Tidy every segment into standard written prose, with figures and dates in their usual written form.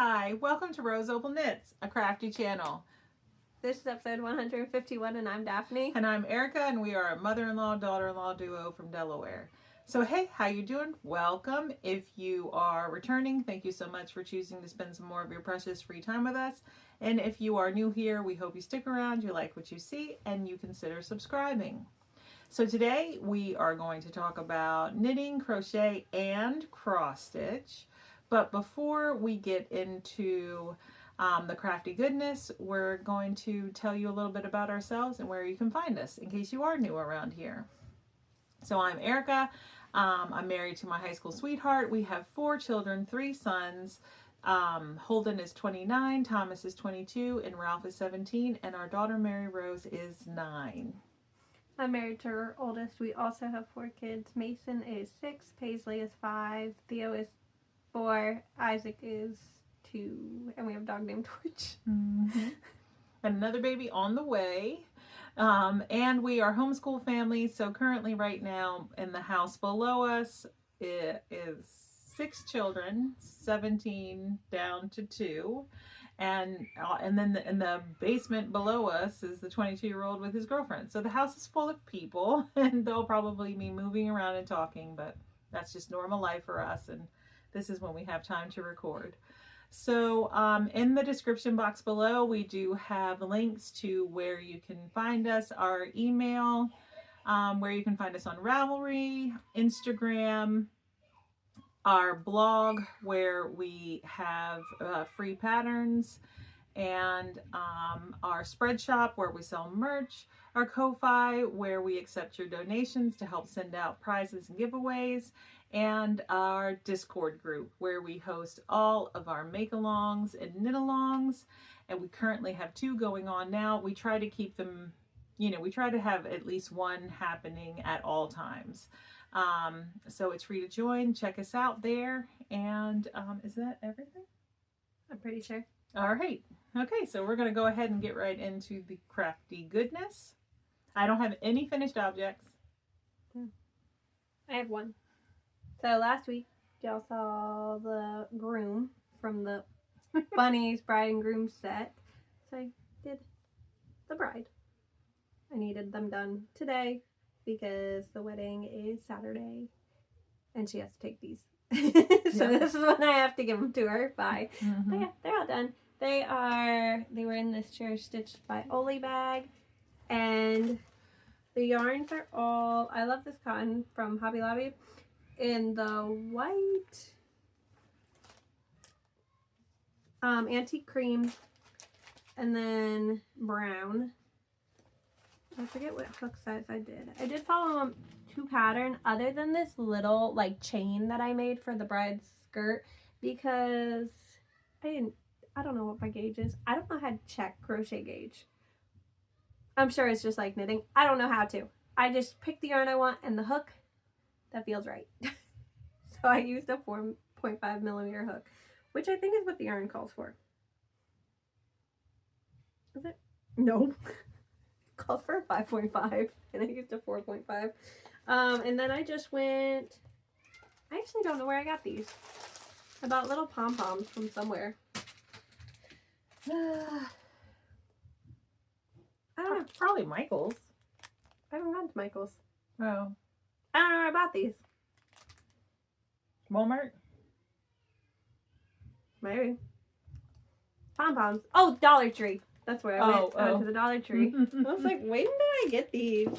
Hi, welcome to RoseOpalknits, a crafty channel. This is episode 151 and I'm Daphne. And I'm Erica, and we are a mother-in-law, daughter-in-law duo from Delaware. So hey, how you doing? Welcome. If you are returning, thank you so much for choosing to spend some more of your precious free time with us. And if you are new here, we hope you stick around, you like what you see, and you consider subscribing. So today we are going to talk about knitting, crochet, and cross stitch. But before we get into the crafty goodness, we're going to tell you a little bit about ourselves and where you can find us in case you are new around here. So I'm Erica. I'm married to my high school sweetheart. We have 4 children, 3 sons. Holden is 29, Thomas is 22, and Ralph is 17, and our daughter Mary Rose is 9. I'm married to our oldest. We also have 4 kids. Mason is 6, Paisley is 5, Theo is 4, Isaac is 2, and we have a dog named Torch. Mm-hmm. And another baby on the way. And we are homeschool family, so currently right now in the house below us it is 6 children, 17 down to 2. And then in the basement below us is the 22-year-old with his girlfriend. So the house is full of people, and they'll probably be moving around and talking, but that's just normal life for us, and this is when we have time to record. So in the description box below, we do have links to where you can find us, our email, where you can find us on Ravelry, Instagram, our blog where we have free patterns, and our spread shop where we sell merch, our Ko-Fi where we accept your donations to help send out prizes and giveaways, and our Discord group where we host all of our make-alongs and knit-alongs, and we currently have 2 going on now. We try to keep them, we try to have at least one happening at all times. So it's free to join. Check us out there. And is that everything? I'm pretty sure. All right. Okay, so we're going to go ahead and get right into the crafty goodness. I don't have any finished objects. I have 1. So last week, y'all saw the groom from the Bunnies Bride and Groom set. So I did the bride. I needed them done today because the wedding is Saturday and she has to take these. So this is when I have to give them to her. Bye. Mm-hmm. But yeah, they're all done. They were in this chair stitched by Oli bag, and the yarns are all, I love this cotton from Hobby Lobby in the white antique cream and then brown. I forget what hook size I did. I did follow to pattern other than this little like chain that I made for the bride's skirt because I don't know what my gauge is. I don't know how to check crochet gauge. I'm sure it's just like knitting. I don't know how to. I just pick the yarn I want and the hook that feels right. So I used a 4.5 millimeter hook, which I think is what the yarn calls for. Is it? No. Calls for a 5.5 and I used a 4.5. And then I just went, I actually don't know where I got these. I bought little pom-poms from somewhere. I don't know. Probably Michael's. I haven't gone to Michael's. Oh. I don't know where I bought these. Walmart? Maybe. Pom-poms. Oh, Dollar Tree. That's where I went to the Dollar Tree. I was like, when did I get these?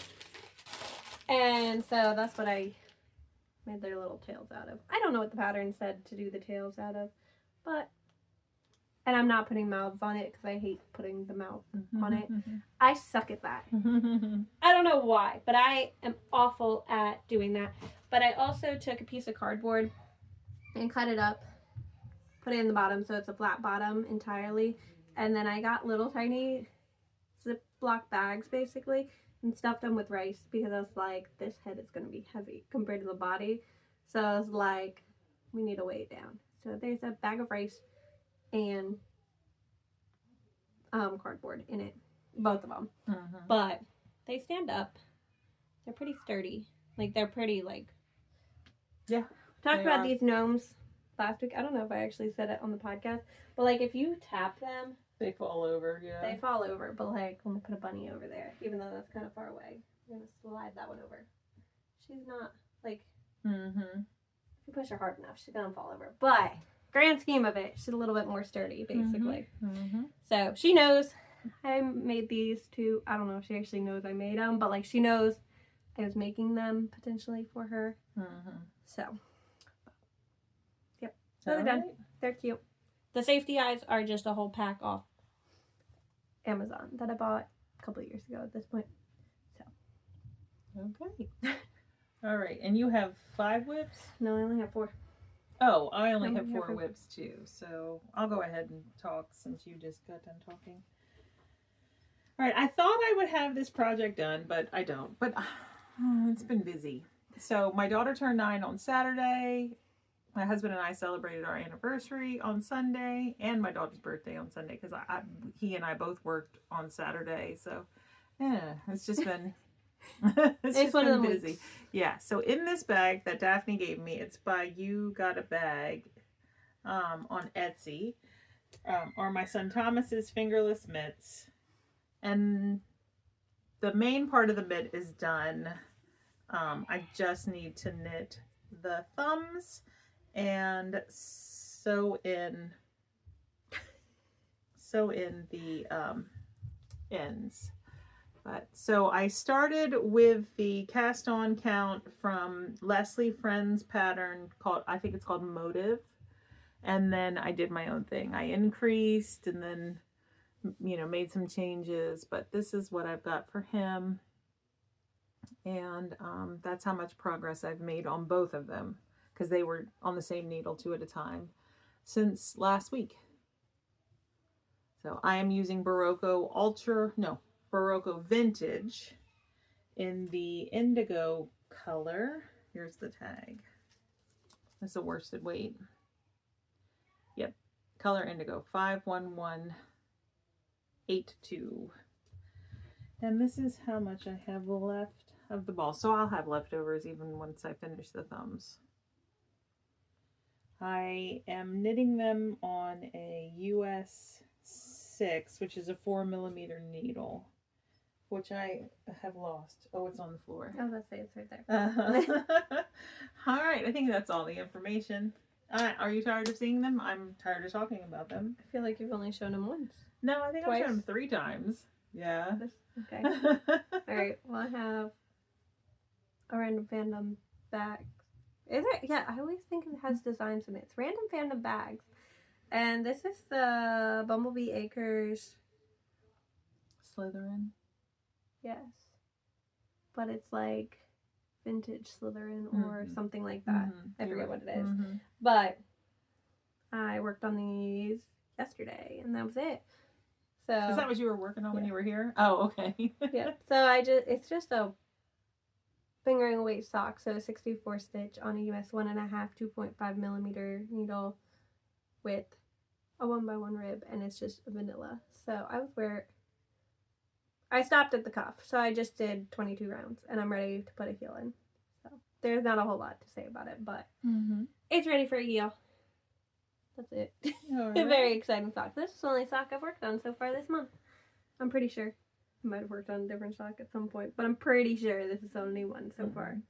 And so that's what I made their little tails out of. I don't know what the pattern said to do the tails out of, but, and I'm not putting mouths on it because I hate putting the mouth on it. I suck at that. I don't know why, but I am awful at doing that. But I also took a piece of cardboard and cut it up, put it in the bottom so it's a flat bottom entirely. And then I got little tiny Ziploc bags basically and stuffed them with rice because I was like, this head is going to be heavy compared to the body. So I was like, we need to weigh it down. So there's a bag of rice and cardboard in it, both of them. But they stand up. They're pretty sturdy. Like they're pretty like, yeah. Talked about these gnomes last week. I don't know if I actually said it on the podcast, but like if you tap them, they fall over. Yeah, they fall over. But like, let me put a bunny over there, even though that's kind of far away. I'm gonna slide that one over. She's not like. Mm-hmm. If you push her hard enough, she's gonna fall over. But grand scheme of it, she's a little bit more sturdy, basically. Mm-hmm. So she knows I made these two. I don't know if she actually knows I made them, but like she knows I was making them potentially for her. Mm-hmm. So, yep. So they're done. They're cute. The safety eyes are just a whole pack off Amazon that I bought a couple of years ago at this point. So. Okay. All right. And you have 5 whips? No, I only have 4. Oh, I only have 4 whips too. So I'll go ahead and talk since you just got done talking. All right. I thought I would have this project done, but I don't. But it's been busy. So my daughter turned 9 on Saturday. My husband and I celebrated our anniversary on Sunday and my daughter's birthday on Sunday because he and I both worked on Saturday. So yeah, it's just been it's just been busy. Weeks. Yeah. So in this bag that Daphne gave me, it's by You Got a Bag on Etsy, are my son Thomas's fingerless mitts, and the main part of the mitt is done. I just need to knit the thumbs and sew in the ends. But so I started with the cast on count from Leslie Friend's pattern called, I think it's called Motive, and then I did my own thing. I increased and then, you know, made some changes, but this is what I've got for him. And that's how much progress I've made on both of them because they were on the same needle 2 at a time since last week. So I am using Barocco Vintage in the indigo color. Here's the tag. That's a worsted weight. Yep, color indigo 51182. And this is how much I have left of the ball. So I'll have leftovers even once I finish the thumbs. I am knitting them on a US 6, which is a 4mm needle, which I have lost. Oh, it's on the floor. Oh, that's it. It's right there. All right. I think that's all the information. Are you tired of seeing them? I'm tired of talking about them. I feel like you've only shown them once. No, I think I've shown them 3 times. Yeah. Okay. All right. Well, I have a Random Fandom bag. Is it? Yeah, I always think it has designs in it. It's Random Fandom bags. And this is the Bumblebee Acres Slytherin. Yes. But it's like vintage Slytherin or something like that. I forget what it is. But I worked on these yesterday and that was it. So is that what you were working on when you were here? Oh, okay. Yeah. So it's just a fingering weight sock. So 64 stitch on a US 1.5 2.5mm needle with a 1x1 rib, and it's just vanilla. So I stopped at the cuff, so I just did 22 rounds and I'm ready to put a heel in. So there's not a whole lot to say about it, but it's ready for a heel. That's it. Right. A very exciting sock. This is the only sock I've worked on so far this month. I'm pretty sure. I might have worked on a different sock at some point, but I'm pretty sure this is the only one so far.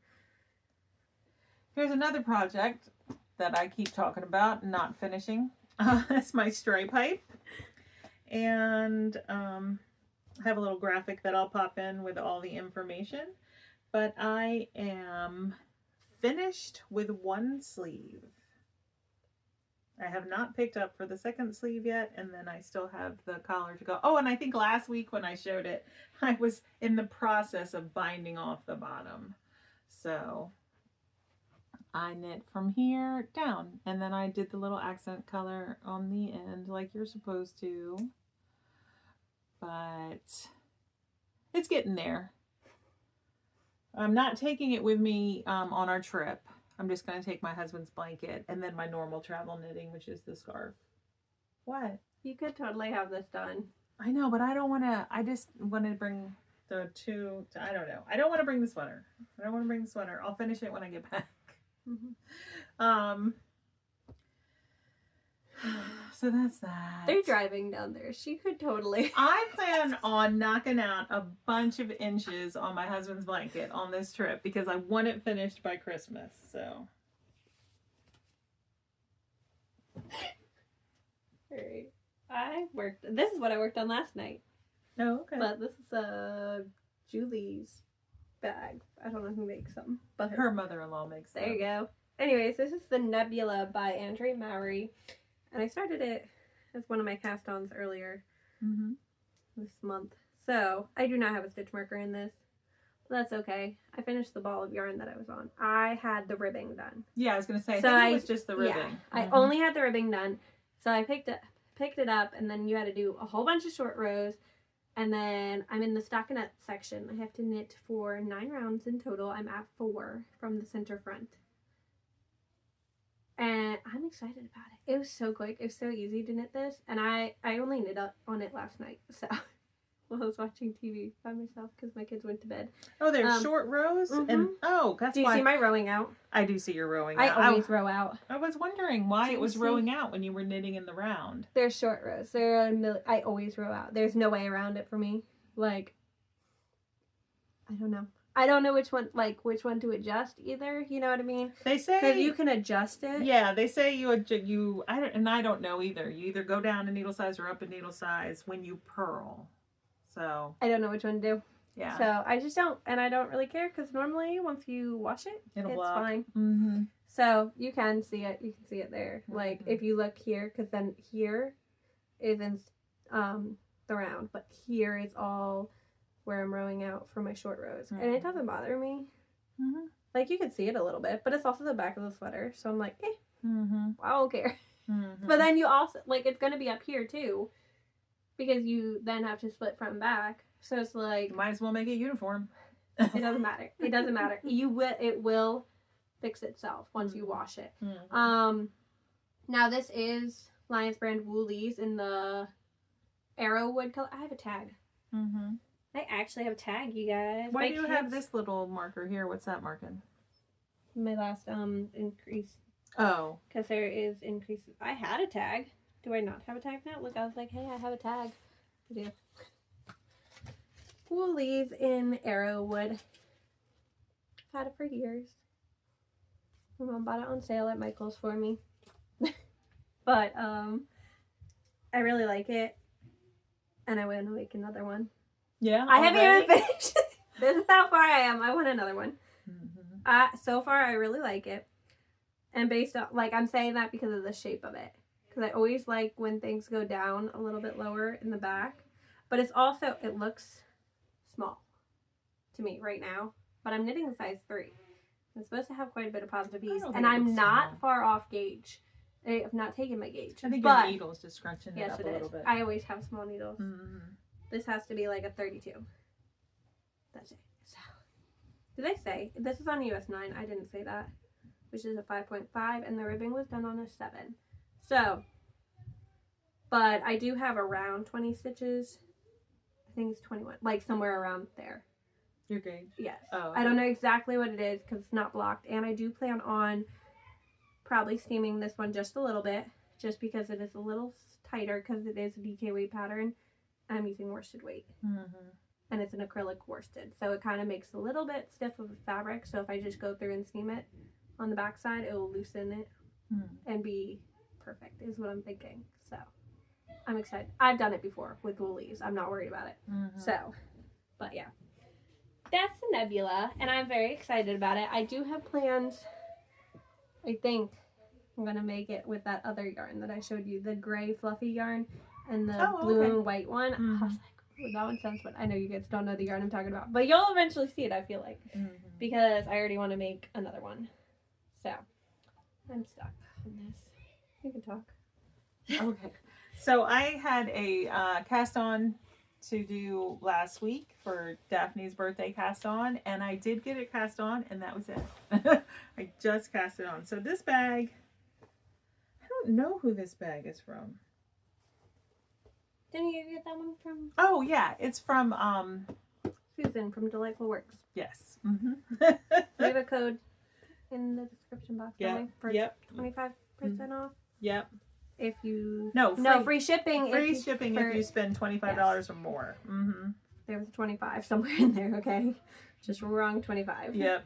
Here's another project that I keep talking about, not finishing. That's my stripe pipe. And I have a little graphic that I'll pop in with all the information. But I am finished with 1 sleeve. I have not picked up for the 2nd sleeve yet, and then I still have the collar to go. Oh, and I think last week when I showed it, I was in the process of binding off the bottom. So I knit from here down, and then I did the little accent color on the end like you're supposed to. But it's getting there. I'm not taking it with me on our trip. I'm just going to take my husband's blanket and then my normal travel knitting, which is the scarf. What? You could totally have this done. I know, but I don't want to. I just want to bring the 2. I don't know. I don't want to bring the sweater. I'll finish it when I get back. So that's that. They're driving down there. She could totally. I plan on knocking out a bunch of inches on my husband's blanket on this trip because I want it finished by Christmas. So. Alright. This is what I worked on last night. Oh, okay. But this is Julie's bag. I don't know who makes them, but her mother-in-law makes them. There you go. Anyways, this is the Nebula by Andre Mowry, and I started it as one of my cast-ons earlier this month. So I do not have a stitch marker in this. But that's okay. I finished the ball of yarn that I was on. I had the ribbing done. Yeah, I was gonna say. I think it was just the ribbing. Yeah, I only had the ribbing done, so I picked it up, and then you had to do a whole bunch of short rows. And then I'm in the stockinette section. I have to knit for 9 rounds in total. I'm at 4 from the center front. And I'm excited about it. It was so quick. It was so easy to knit this. And I only knit up on it last night. So while I was watching TV by myself because my kids went to bed. Oh, there's short rows? And that's do you why. See my rowing out? I do see your rowing out. I always row out. I was wondering why it was rowing out when you were knitting in the round. There's short rows. I always row out. There's no way around it for me. Like, I don't know. I don't know which one to adjust either. You know what I mean? They say because you can adjust it. Yeah, they say I don't know either. You either go down a needle size or up a needle size when you purl. So I don't know which one to do. Yeah. So I just don't, and I don't really care because normally once you wash it, it's fine. So you can see it. You can see it there. Like if you look here, because then here is in the round, but here is all where I'm rowing out for my short rows, and it doesn't bother me. Like you can see it a little bit, but it's also the back of the sweater, so I'm like, I don't care. But then you also it's gonna be up here too, because you then have to split front and back. So it's like, might as well make it uniform. It doesn't matter. It doesn't matter. It will fix itself once you wash it. Now this is Lions Brand Woolies in the Arrowwood color. I have a tag. I actually have a tag, you guys. Why do you have this little marker here? What's that marking? My last increase. Oh. Because there is increases. I had a tag. Do I not have a tag now? Look, I was like, hey, I have a tag. I do. Woolies in Arrowwood. I've had it for years. My mom bought it on sale at Michael's for me. But I really like it. And I want to make another one. Yeah. I haven't even finished. This is how far I am. I want another one. So far, I really like it. And based on, I'm saying that because of the shape of it. Because I always like when things go down a little bit lower in the back. But it's also, it looks small to me right now. But I'm knitting a size 3. I'm supposed to have quite a bit of positive ease. And I'm not far off gauge. I have not taken my gauge. I think your needle's just scrunching it up a little bit. I always have small needles. This has to be like a 32. That's it. So, did I say? This is on US 9. I didn't say that. Which is a 5.5. And the ribbing was done on a 7. So, but I do have around 20 stitches. I think it's 21. Like somewhere around there. Your gauge? Yes. Oh, okay. I don't know exactly what it is because it's not blocked. And I do plan on probably steaming this one just a little bit. Just because it is a little tighter because it is a DK weight pattern. I'm using worsted weight. And it's an acrylic worsted. So it kind of makes a little bit stiff of the fabric. So if I just go through and steam it on the back side, it will loosen it and be perfect is what I'm thinking. So I'm excited. I've done it before with woolies. I'm not worried about it. So, but yeah. That's the Nebula. And I'm very excited about it. I do have plans. I think I'm going to make it with that other yarn that I showed you. The gray fluffy yarn. And the blue and white one. I was like, ooh, that one sounds fun. I know you guys don't know the yarn I'm talking about. But you'll eventually see it, I feel like. Because I already want to make another one. So, I'm stuck on this. You can talk. Okay. So, I had a cast-on to do last week for Daphne's birthday cast-on. And I did get it cast on, and that was it. I just cast it on. So, this bag, I don't know who this bag is from. Didn't you get that one from? Oh yeah, it's from Susan from Delightful Works. Yes. We have a code in the description box. Yeah. For 25% off. Yep. if you free shipping. Free shipping if you spend $25 or more. There was 25 somewhere in there. Okay, just wrong 25. Yep.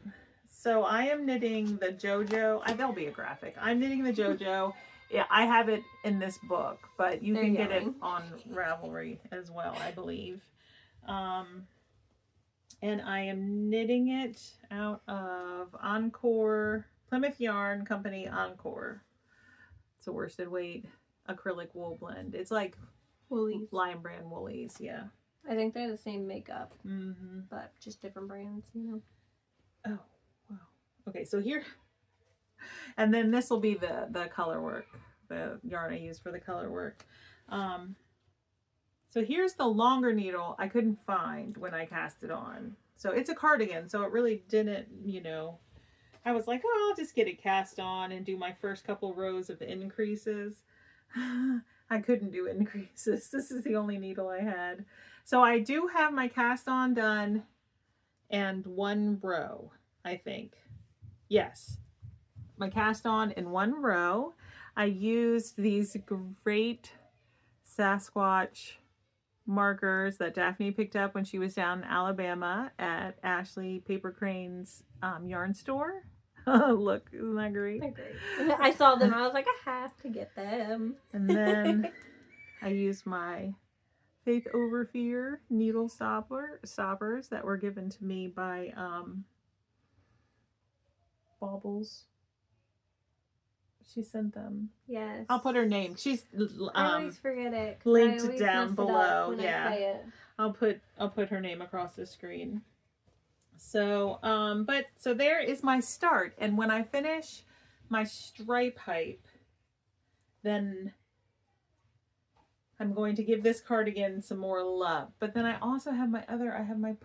So I am knitting the JoJo. There'll be a graphic. I'm knitting the JoJo. Yeah, I have it in this book, but you can get it on Ravelry as well, I believe. And I am knitting it out of Encore, Plymouth Yarn Company Encore. It's a worsted weight acrylic wool blend. It's like Woolies. Lion Brand Woolies, yeah. I think they're the same makeup, but just different brands, you know. Oh, wow. Okay, so here, and then this will be the color work, the yarn I use for the color work. So here's the longer needle I couldn't find when I cast it on. So it's a cardigan, so it really didn't, you know, I was like, oh, I'll just get it cast on and do my first couple rows of increases. I couldn't do increases. This is the only needle I had. So I do have my cast on done and one row, I think. Yes. My cast on in one row. I used these great Sasquatch markers that Daphne picked up when she was down in Alabama at Ashley Paper Crane's yarn store. Look, isn't that great? They're great. I saw them. I was like, I have to get them. And then I used my Faith Over Fear needle stoppers that were given to me by Baubles. She sent them. Yes. I'll put her name. She's I always forget it. linked down below. Yeah. I say it. I'll put her name across the screen. So so there is my start, and when I finish my stripe hype, then I'm going to give this cardigan some more love. But then I also have my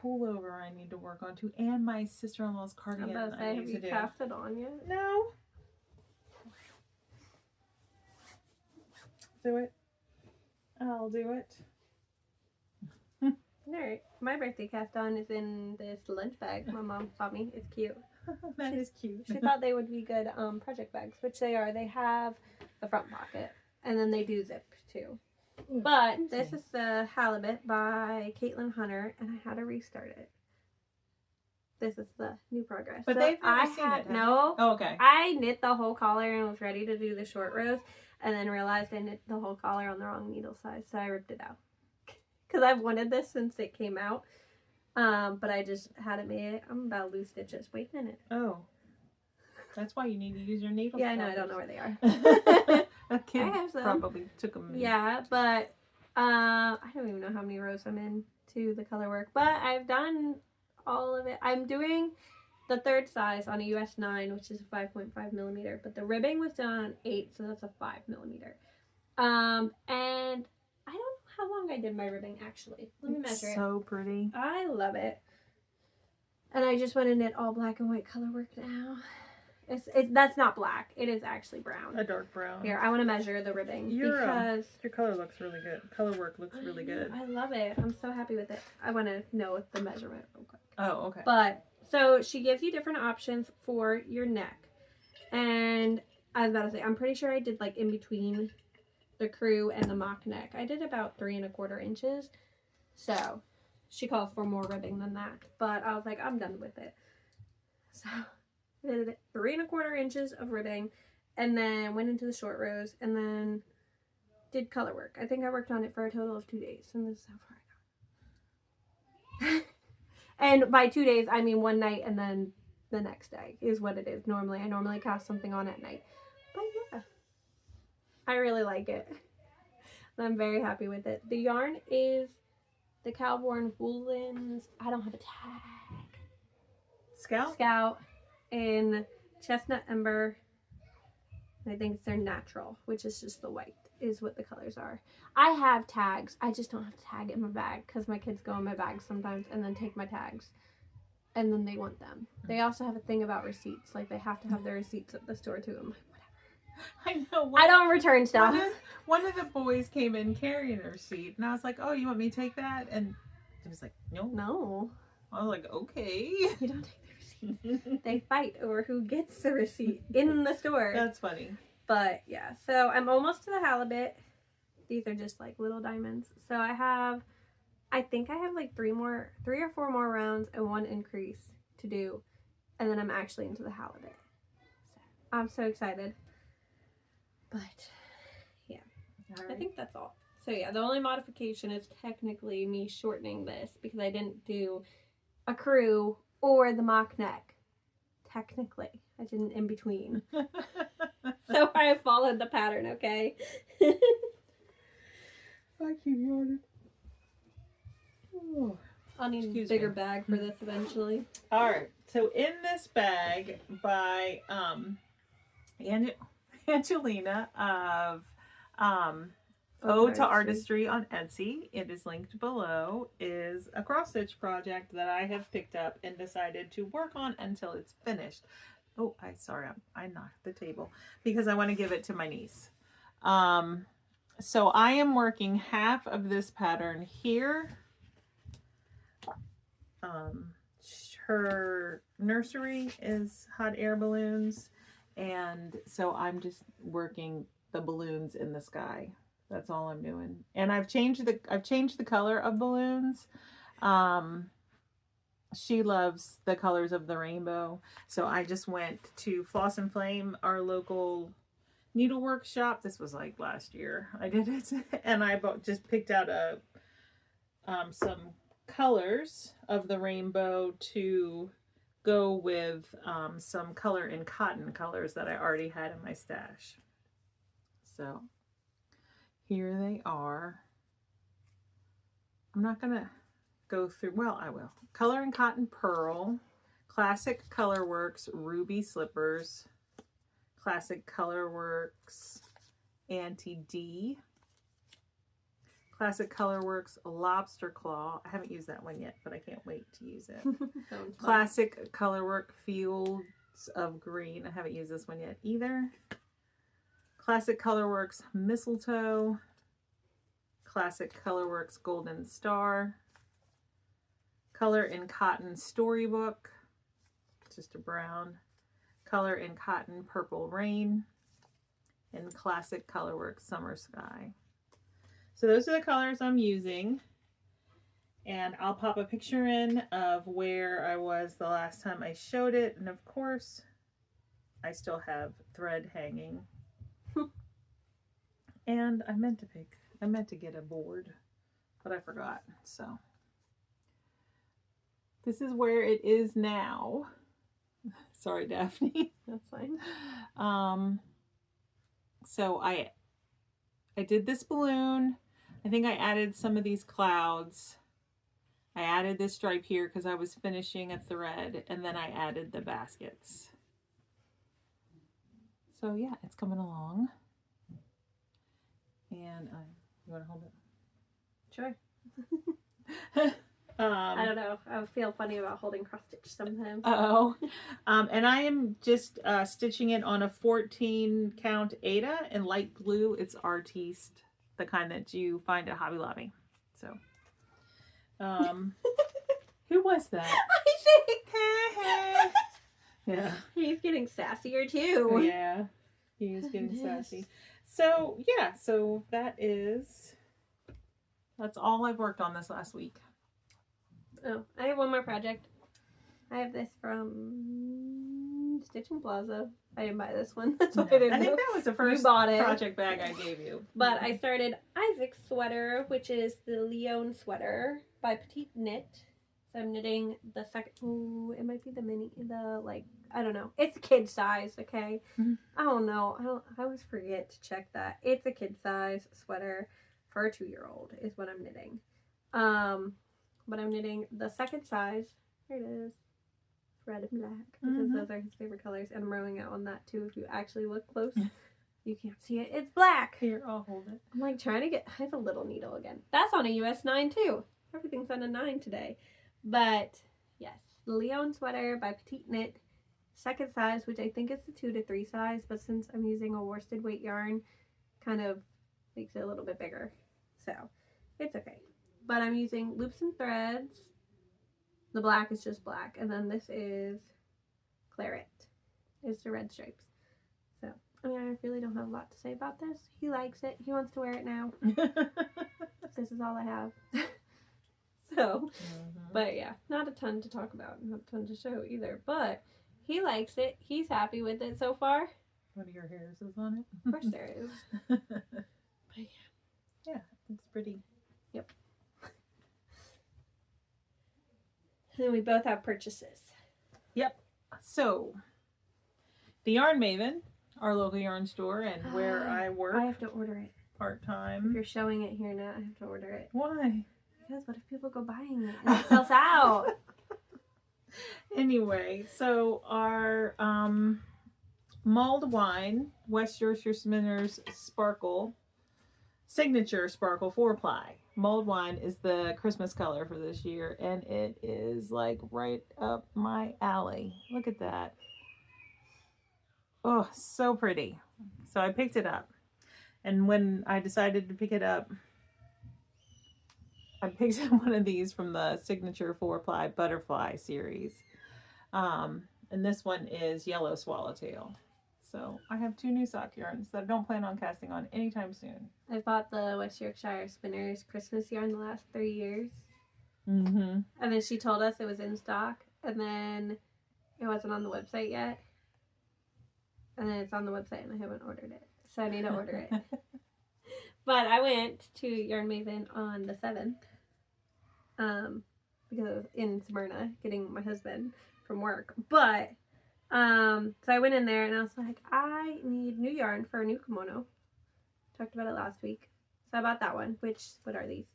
pullover I need to work on too, and my sister-in-law's cardigan I need to do. Have you cast it on yet? No. Do it. I'll do it. Alright. My birthday cast on is in this lunch bag my mom bought me. It's cute. That is cute. She thought they would be good project bags, which they are. They have the front pocket, and then they do zip too. But this is the Halibut by Caitlin Hunter, and I had to restart it. This is the new progress. But so they've never seen it. No. Oh, okay. I knit the whole collar and was ready to do the short rows, and then realized I knit the whole collar on the wrong needle size, so I ripped it out. Because I've wanted this since it came out, but I just hadn't made it. I'm about to lose stitches. Wait a minute. Oh. That's why you need to use your needle. Yeah, I know. I don't know where they are. A kid probably took them. Yeah, but I don't even know how many rows I'm in to the color work. But I've done all of it. I'm doing the third size on a US 9, which is a 5.5 millimeter. But the ribbing was done on 8, so that's a 5 millimeter. And I don't know how long I did my ribbing, actually. Let me measure it. So pretty. I love it. And I just want to knit all black and white color work now. That's not black. It is actually brown. A dark brown. Here, I want to measure the ribbing because your color looks really good. Color work looks really good. I love it. I'm so happy with it. I want to know the measurement real quick. Oh, okay. But so she gives you different options for your neck, and I was about to say I'm pretty sure I did like in between the crew and the mock neck. I did about 3 1/4 inches. So she calls for more ribbing than that, but I was like, I'm done with it. So I did 3 1/4 inches of ribbing, and then went into the short rows, and then did color work. I think I worked on it for a total of 2 days, and this is how far I got. And by 2 days, I mean one night, and then the next day is what it is. Normally, I normally cast something on at night. But yeah, I really like it. I'm very happy with it. The yarn is the Cowborn Woolens. I don't have a tag. Scout in Chestnut Ember. I think it's their natural, which is just the white, is what the colors are. I have tags. I just don't have a tag in my bag because my kids go in my bag sometimes and then take my tags. And then they want them. They also have a thing about receipts. Like, they have to have their receipts at the store too. I'm like, whatever. I know. I don't return stuff. One of the boys came in carrying a receipt, and I was like, oh, you want me to take that? And he was like, no. I was like, okay. You don't take the receipt. They fight over who gets the receipt in the store. That's funny. But yeah, so I'm almost to the halibut. These are just like little diamonds. So I think I have like 3 or 4 more rounds and 1 increase to do. And then I'm actually into the halibut. So I'm so excited. But yeah, right. I think that's all. So yeah, the only modification is technically me shortening this because I didn't do a crew or the mock neck. Technically, I did an in between. So I followed the pattern, okay? I keep yawning. Oh. I'll need a bigger bag for this eventually. All right. So in this bag by Angelina of Ode to Artistry on Etsy, it is linked below, is a cross stitch project that I have picked up and decided to work on until it's finished. Oh, I knocked the table because I want to give it to my niece. So I am working half of this pattern here. Her nursery is hot air balloons, and so I'm just working the balloons in the sky. That's all I'm doing. And I've changed the color of balloons. She loves the colors of the rainbow. So I just went to Floss and Flame, our local needlework shop. This was like last year I did it. And I just picked out some colors of the rainbow to go with some color in cotton colors that I already had in my stash. So here they are. I'm not gonna go through, well, I will. Color and Cotton Pearl, Classic Colorworks Ruby Slippers, Classic Colorworks Anti-D, Classic Colorworks Lobster Claw. I haven't used that one yet, but I can't wait to use it. Classic Colorwork Fields of Green. I haven't used this one yet either. Classic Colorworks Mistletoe. Classic Colorworks Golden Star. Color in Cotton Storybook. Just a brown. Color in Cotton Purple Rain. And Classic Colorworks Summer Sky. So those are the colors I'm using. And I'll pop a picture in of where I was the last time I showed it. And of course, I still have thread hanging. And I meant to get a board, but I forgot. So this is where it is now. Sorry, Daphne. That's fine. So I did this balloon. I think I added some of these clouds. I added this stripe here because I was finishing a thread, and then I added the baskets. So yeah, it's coming along. And you want to hold it? Sure. I don't know. I feel funny about holding cross stitch sometimes. And I am just stitching it on a 14 count Aida in light blue. It's Artiste, the kind that you find at Hobby Lobby. So, who was that? I think. Yeah. He's getting sassier too. Yeah, he is getting sassy. So yeah, so that's all I've worked on this last week. Oh, I have one more project. I have this from Stitching Plaza. I didn't buy this one. That's why I didn't know. I think that was the first project bag I gave you. But I started Isaac's sweater, which is the Leon sweater by Petite Knit. So I'm knitting the second. Ooh, it might be the mini. I don't know. It's kid size. Okay. Mm-hmm. I don't know. I always forget to check that. It's a kid size sweater for a 2-year-old is what I'm knitting. But I'm knitting the second size. Here it is. Red and black. Because those are his favorite colors. And I'm rowing it on that too. If you actually look close, you can't see it. It's black. Here, I'll hold it. I'm like trying to get. I have a little needle again. That's on a US 9 too. Everything's on a 9 today. But yes, Leon sweater by Petite Knit. Second size, which I think is the 2 to 3 size. But since I'm using a worsted weight yarn, kind of makes it a little bit bigger. So it's okay. But I'm using loops and threads. The black is just black. And then this is claret. It's the red stripes. So I mean, I really don't have a lot to say about this. He likes it. He wants to wear it now. This is all I have. So, but yeah, not a ton to talk about. Not a ton to show either. But he likes it. He's happy with it so far. One of your hairs is on it? Of course there is. But yeah. Yeah, it's pretty. Yep. And then we both have purchases. Yep. So, the Yarn Maven, our local yarn store, and where I work. I have to order it. Part-time. If you're showing it here now, I have to order it. Why? Because what if people go buying it and it sells out? Anyway, so our mulled wine, West Yorkshire Spinners Sparkle, Signature Sparkle 4-ply. Mulled wine is the Christmas color for this year, and it is like right up my alley. Look at that. Oh, so pretty. So I picked it up. And when I decided to pick it up, I picked up one of these from the Signature 4-ply Butterfly series. And this one is Yellow Swallowtail. So I have 2 new sock yarns that I don't plan on casting on anytime soon. I bought the West Yorkshire Spinners Christmas yarn the last 3 years. Mm-hmm. And then she told us it was in stock. And then it wasn't on the website yet. And then it's on the website and I haven't ordered it. So I need to order it. But I went to Yarn Maven on the 7th. Because I was in Smyrna getting my husband from work. But, so I went in there and I was like, I need new yarn for a new kimono. Talked about it last week. So I bought that one. What are these?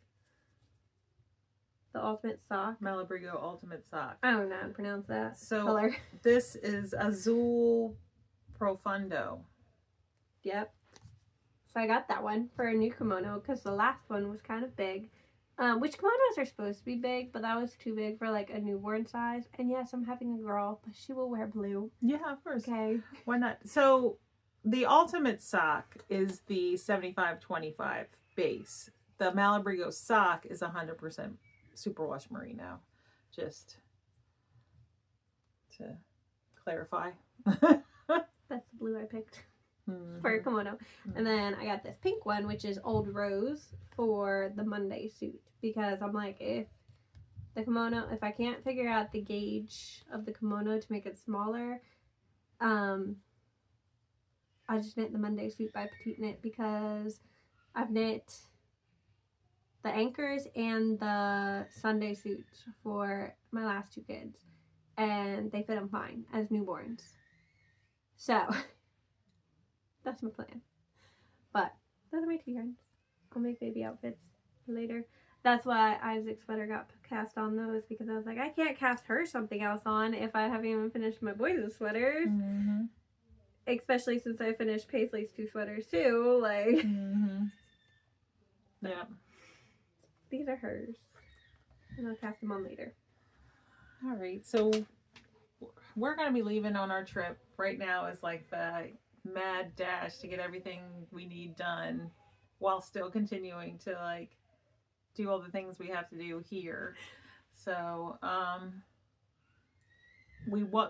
The Ultimate Sock. Malabrigo Ultimate Sock. I don't know how to pronounce that So color. This is Azul Profundo. Yep. So I got that one for a new kimono because the last one was kind of big. Which kimonos are supposed to be big, but that was too big for like a newborn size. And yes, I'm having a girl, but she will wear blue. Yeah, of course. Okay. Why not? So the Ultimate Sock is the 75-25 base. The Malabrigo Sock is 100% superwash merino. Just to clarify. That's the blue I picked for a kimono. Mm-hmm. And then I got this pink one, which is Old Rose for the Monday suit. Because I'm like, if I can't figure out the gauge of the kimono to make it smaller, I just knit the Monday suit by Petite Knit because I've knit the anchors and the Sunday suit for my last 2 kids. And they fit them fine as newborns. So, that's my plan. But, those are my 2 yarns. I'll make baby outfits later. That's why Isaac's sweater got cast on those, because I was like, I can't cast her something else on if I haven't even finished my boys' sweaters. Mm-hmm. Especially since I finished Paisley's 2 sweaters too. Like, Yeah. These are hers. And I'll cast them on later. All right, so we're going to be leaving on our trip. Right now is like the mad dash to get everything we need done while still continuing to like do all the things we have to do here. So,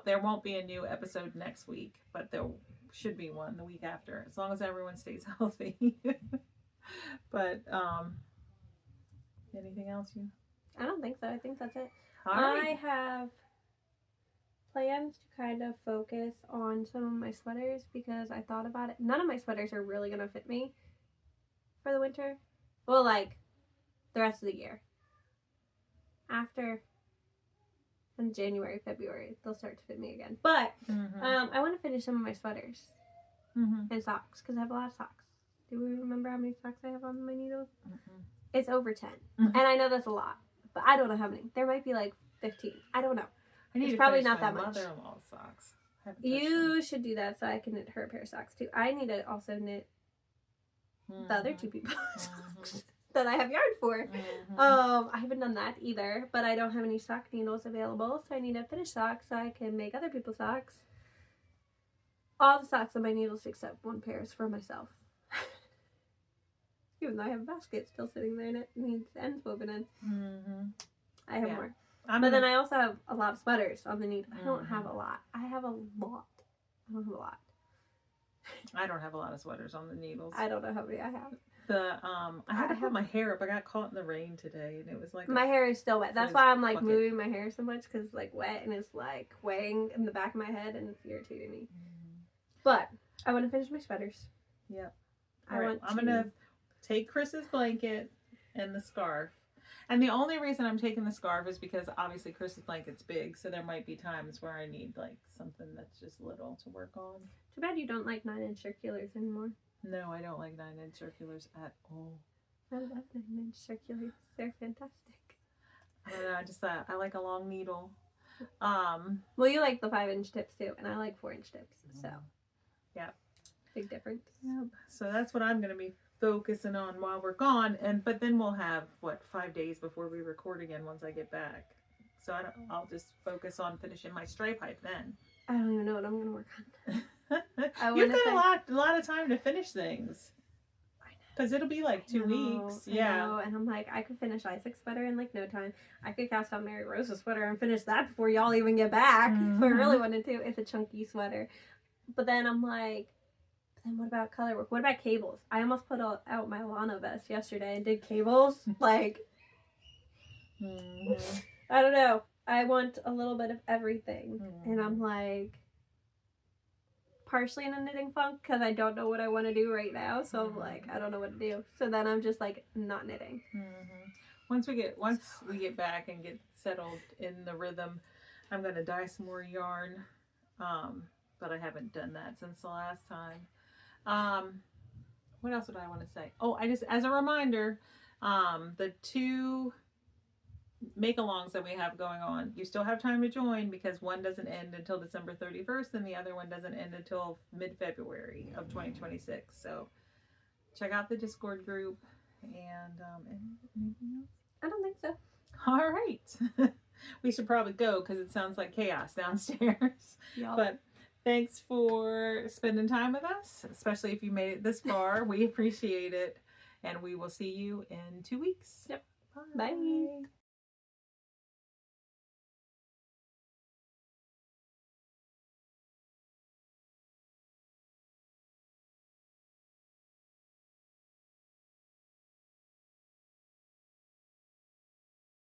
there won't be a new episode next week, but there should be one the week after, as long as everyone stays healthy. But, anything else you? I don't think so. I think that's it. All right. I have plans to kind of focus on some of my sweaters because I thought about it. None of my sweaters are really going to fit me for the winter. Well, like, the rest of the year. After in January, February, they'll start to fit me again. But I want to finish some of my sweaters and socks because I have a lot of socks. Do we remember how many socks I have on my needles? It's over 10. And I know that's a lot, but I don't know how many. There might be like 15. I don't know. It's probably not that much. Mother-in-law's socks. You should do that so I can knit her a pair of socks too. I need to also knit the other 2 people's socks that I have yarn for. I haven't done that either, but I don't have any sock needles available, so I need to finish socks so I can make other people's socks. All the socks on my needles except 1 pair is for myself. Even though I have a basket still sitting there and it needs ends woven in. I have more. But then I also have a lot of sweaters on the needle. I don't have a lot. I have a lot. I don't have a lot. I don't have a lot of sweaters on the needles. I don't know how many I have. I had to put my hair up. I got caught in the rain today, and it was like my hair is still wet. That's why I'm like bucket. moving my hair so much, because it's like wet and it's like weighing in the back of my head and it's irritating me. But I want to finish my sweaters. Yep. I'm gonna take Chris's blanket and the scarf. And the only reason I'm taking the scarf is because obviously Chris's blanket's big, so there might be times where I need like something that's just little to work on. Too bad you don't like 9-inch circulars anymore. No, I don't like 9-inch circulars at all. I love 9-inch circulars. They're fantastic. I don't know, I just I like a long needle. Well, you like the 5-inch tips too, and I like 4-inch tips, so. Yeah. Big difference. Yep. So that's what I'm going to be focusing on while we're gone, but then we'll have 5 days before we record again once I get back. So I'll just focus on finishing my stripe hype then. I don't even know what I'm going to work on. You've got a lot of time to finish things. Because it'll be like 2 weeks. Yeah. I know. And I'm like, I could finish Isaac's sweater in like no time. I could cast on Mary Rose's sweater and finish that before y'all even get back. If I really wanted to. It's a chunky sweater. But then I'm like, then what about color work? What about cables? I almost put out my Lana vest yesterday and did cables. Like, I don't know. I want a little bit of everything. And I'm like, partially in a knitting funk because I don't know what I want to do right now. So I'm like, I don't know what to do. So then I'm just like, not knitting. Once we get back and get settled in the rhythm, I'm going to dye some more yarn. But I haven't done that since the last time. What else would I want to say? Oh, as a reminder, the 2 make-alongs that we have going on, you still have time to join because one doesn't end until December 31st and the other one doesn't end until mid-February of 2026. So check out the Discord group and anything else? I don't think so. All right. We should probably go because it sounds like chaos downstairs. Yep. But thanks for spending time with us, especially if you made it this far. We appreciate it. And we will see you in 2 weeks. Yep. Bye.